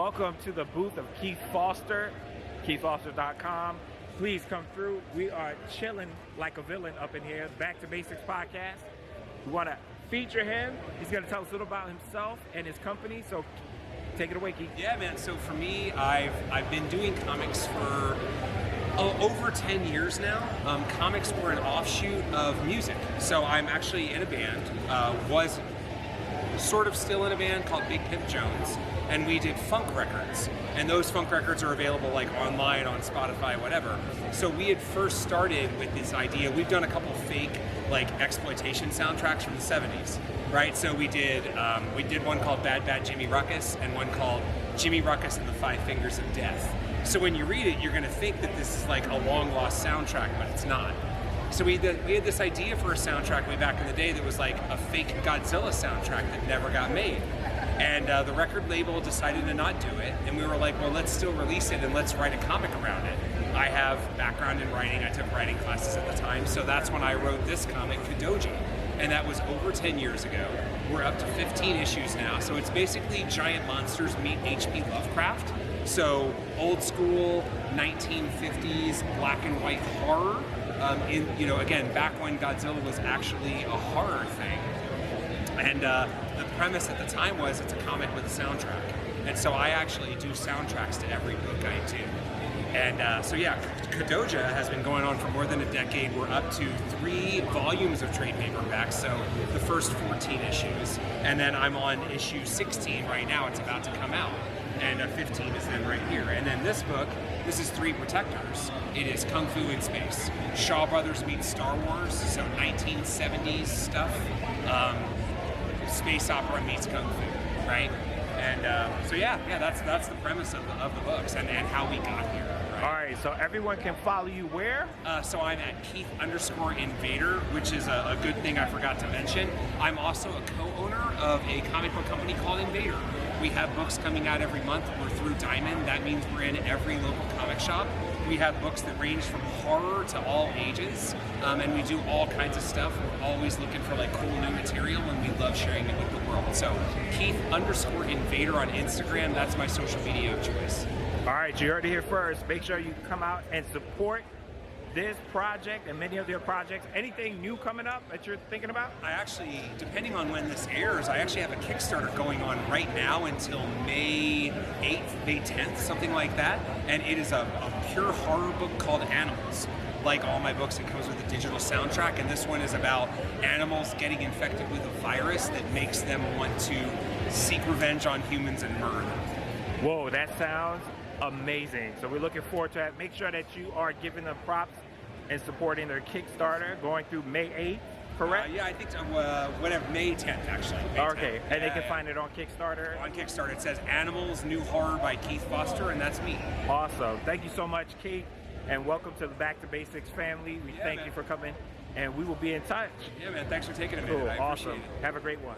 Welcome to the booth of Keith Foster, keithfoster.com. Please come through. We are chilling like a villain up in here. Back to Basics podcast. We want to feature him. He's going to tell us a little about himself and his company. So take it away, Keith. Yeah, man. So for me, I've been doing comics for over 10 years now. Comics were an offshoot of music. So I'm actually in a band, was sort of still in a band called Big Pimp Jones, and we did funk records. And those funk records are available like online on Spotify, whatever. So we had first started with this idea. We've done a couple fake like exploitation soundtracks from the 70s, right? So we did one called Bad Bad Jimmy Ruckus and one called Jimmy Ruckus and the Five Fingers of Death. So when you read it, you're gonna think that this is like a long lost soundtrack, but it's not. So we had this idea for a soundtrack way back in the day that was like a fake Godzilla soundtrack that never got made. And the record label decided to not do it, and we were like, well, let's still release it and let's write a comic around it. I have background in writing. I took writing classes at the time, so that's when I wrote this comic, Kadoji. And that was over 10 years ago. We're up to 15 issues now, so it's basically giant monsters meet H.P. Lovecraft. So old school 1950s black and white horror. Again, back when Godzilla was actually a horror thing. And the premise at the time was it's a comic with a soundtrack. And so I actually do soundtracks to every book I do. And Kadoja has been going on for more than a decade. We're up to 3 volumes of trade paperbacks, so the first 14 issues. And then I'm on issue 16 right now. It's about to come out. And 15 is then right here. And then this book, this is 3 Protectors. It is Kung Fu in Space. Shaw Brothers meets Star Wars, so 1970s stuff. Space opera meets Kung Fu, right? And that's the premise of the books and how we got here. Right? All right, so everyone can follow you where? So I'm at Keith_Invader, which is a good thing I forgot to mention. I'm also a co-owner of a comic book company called Invader. We have books coming out every month. We're through Diamond. That means we're in every local comic shop. We have books that range from horror to all ages, and we do all kinds of stuff. We're always looking for like cool new material, and we love sharing it with the world. So Keith_Invader on Instagram. That's my social media of choice. All right, you heard it here first. Make sure you come out and support this project and many of their projects. Anything new coming up that you're thinking about? I actually, depending on when this airs, I actually have a Kickstarter going on right now until May 8th, May 10th, something like that. And it is a pure horror book called Animals. Like all my books, it comes with a digital soundtrack, and this one is about animals getting infected with a virus that makes them want to seek revenge on humans and murder them. Whoa, that sounds amazing. So we're looking forward to that. Make sure that you are giving them props and supporting their Kickstarter going through May 8th, correct? Yeah, I think May 10th actually. Okay, and they can find it on Kickstarter? On Kickstarter, it says Animals, New Horror by Keith Foster, and that's me. Awesome. Thank you so much, Keith, and welcome to the Back to Basics family. We thank you for coming, and we will be in touch. Yeah, man. Thanks for taking a minute. Cool. I appreciate Awesome. it. Have a great one.